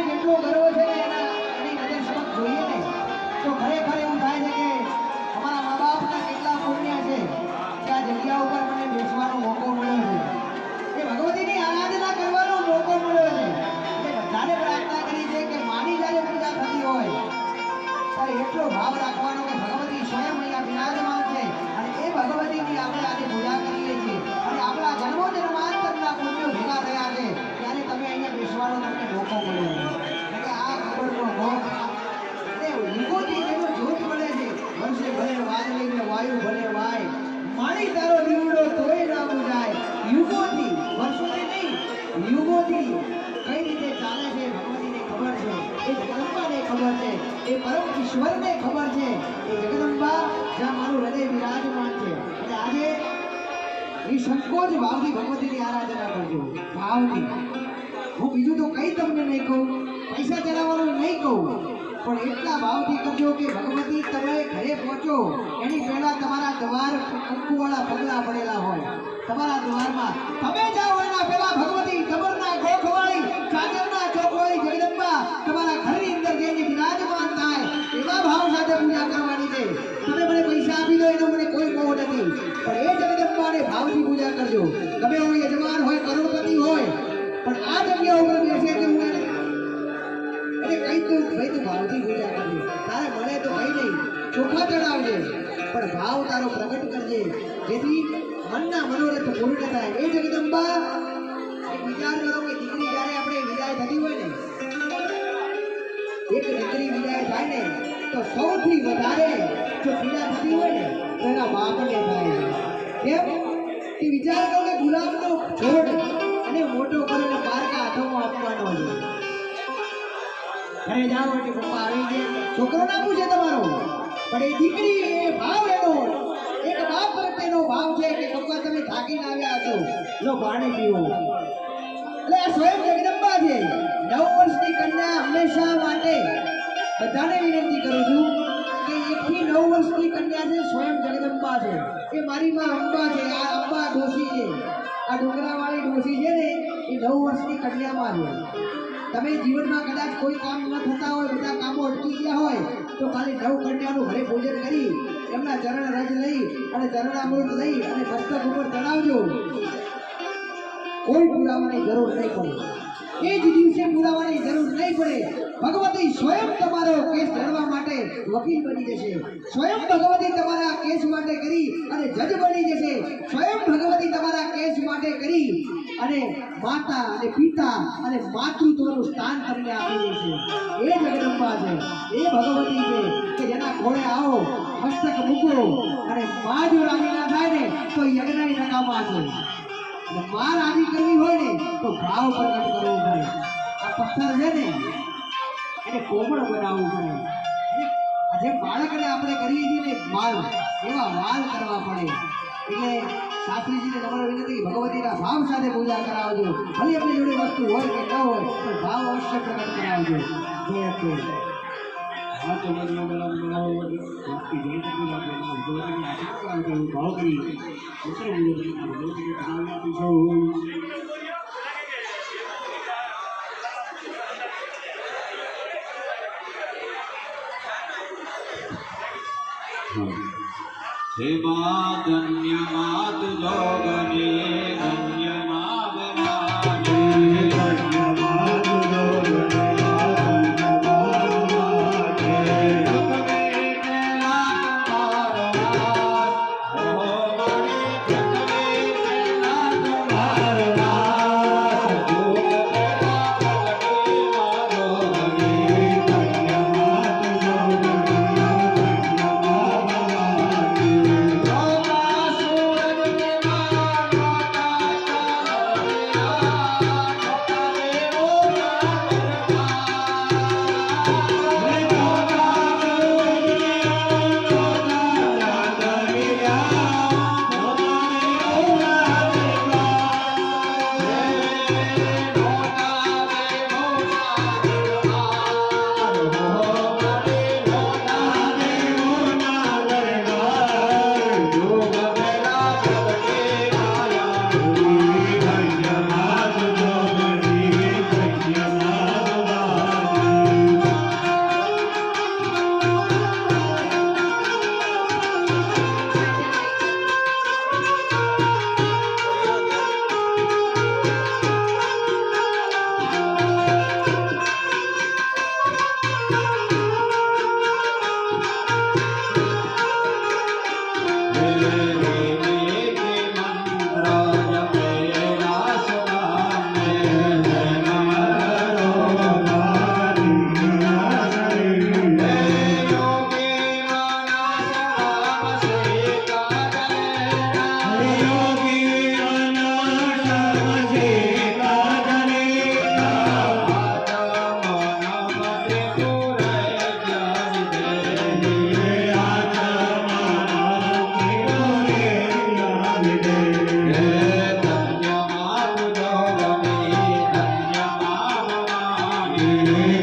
માને જેટલો ગર્વ છે ને એની નજર સમક્ષ જોઈએ ને તો ખરેખર એવું થાય છે કે અમારા મા બાપના કેટલા પુણ્ય છે કે આ જગ્યા ઉપર મને બેસવાનો મોકો મળ્યો છે, એ ભગવતીની આરાધના કરવાનો મોકો મળ્યો છે. એટલે બધાને પ્રાર્થના કરી છે કે માની જ્યારે પૂજા થતી હોય ત્યારે એટલો ભાવ રાખવાનો કે ભગવતી સ્વયં અહીંયા બિરાજમાન છે અને એ ભગવતીની આપણે આજે પૂજા કરીએ છીએ અને આપણા જન્મો જન્માંતરના પુણ્યો ભેગા થયા છે ત્યારે તમે અહીંયા બેસવાનો તમને મોકો મળ્યો છે. એટલે આ ખબરનો ભોગ એટલે યુગોથી જેનો જોત મળે છે, વર્ષે ભલે વાદળી ને વાયુ ભલે વાય, માણી તારો દીવડો તોય ના બુજાય. યુગોથી, વર્ષોથી નહીં, યુગોથી કઈ રીતે ચાલે છે ભગવતીને ખબર છે, એ જગદંબાને ખબર છે, એ પરમ ઈશ્વરને ખબર છે. એ જગદંબા જ્યાં મારું હૃદય વિરાજમાન છે. એટલે આજે નિસંકોચ ભાવથી ભગવતીની આરાધના કરજો, ભાવથી. હું બીજું તો કઈ તમને નહીં કહું, પૈસા ચડાવવાનું નહીં કહું, પણ એટલા ભાવથી કરજો કે ભગવતી તમે ઘરે પહોંચો એની પહેલા તમારા દ્વાર કંકુવાળા પગલા પડેલા હોય, તમારા દ્વારમાં તમે જાઓ એના પહેલા ભગવતી કબરના ગોખવાળી ચાદરના ચોકવાળી જગદંબા તમારા ઘરની અંદર જઈને વિરાજમાન થાય એવા ભાવ સાથે પૂજા કરવાની છે. તમે મને પૈસા આપી દો એનો મને કોઈ મોહ નથી, પણ એ જગદંબાને ભાવથી પૂજા કરજો. ગમે એવો યજમાન હોય, કરોડપતિ હોય, પણ આ જગ્યા ઉપર બેસે કે હું એને કઈ તું ભાઈ તું ભાવથી પૂજા કરજે, તારે મળે તો કઈ નહીં ચોખા ચડાવજે, પણ ભાવ તારો પ્રગટ કરજે જેથી મનના મનોરથ પૂર્ણ થાય. એ જગદંબા એક વિચાર કરો કે દીકરી જ્યારે આપણે વિદાય થતી હોય ને, એક દીકરી વિદાય થાય ને તો સૌથી વધારે જો પીડા થતી હોય ને તો એના બાપને થાય છે. કેમ કે વિચાર કરો કે ગુલાબનો છોડ અને મોટો કરીને પારકા હાથોમાં આપવાનો છે. ઘરે જાઓ એટલે પપ્પા આવી જાય, છોકરો ના પૂછે તમારો, પણ એ દીકરી એ ભાવ એનો એક બાપ પ્રત્યેનો ભાવ છે કે પપ્પા તમે થાકીને આવ્યા છો, લો પાણી પીવો. એટલે આ સ્વયં જગદંબા છે. 9 વર્ષની કન્યા હંમેશા માટે બધાને વિનંતી કરું છું કે 1 થી 9 વર્ષની કન્યા છે સ્વયં જગદંબા છે. એ મારી માં અંબા છે, આ અંબા ડોસી છે, આ ડુંગરાવાળી ડોસી છે ને એ 9 વર્ષની કન્યામાં છે. તમે જીવનમાં કદાચ કોઈ કામ ન થતા હોય, બધા કામો અટકી ગયા હોય તો ખાલી 9 કન્યાનું ઘરે પૂજન કરી એમના ચરણ રજ લઈ અને ચરણામૃત લઈ અને મસ્તક ઉપર ચડાવજો, કોઈ પુરાવાની જરૂર નહીં પડે. એ જ દિવસે પુરાવાની જરૂર નહીં પડે. ભગવતી સ્વયં તમારો કેસ લડવા માટે વકીલ બની જશે, સ્વયં ભગવતી તમારા કેસ માટે કરી અને જજ બની જશે, સ્વયં ભગવતી તમારા કેસ માટે કરી અને માતા અને પિતા અને માતૃત્વનું સ્થાન તમને આપી દેશે. એ જગદંબા છે, એ ભગવતી છે કે જેના ખોળે આવો, મસ્તક મૂકો અને મા જો રાજી ના થાય ને તો યજ્ઞની નકામા છે. મા રાજી કરવી હોય ને તો ભાવ પ્રગટ કરવો પડે. આ પથ્થર છે ને એને કોમળ બનાવવું પડે. જે બાળકને આપણે કરીએ છીએ ને માલ, એવા માલ કરવા પડે. એટલે શાસ્ત્રીજીને નમ્ર વિનંતી ભગવતીના ભાવ સાથે પૂજા કરાવજો. ભલે આપણી જોડે વસ્તુ હોય કે ન હોય પણ ભાવ અવશ્ય પ્રગટ કરાવજો. જય શ્રી હે મા ધન્ય માત જોગને ધન્ય મા ભવાની, ધન્ય માત જોગને ભવાની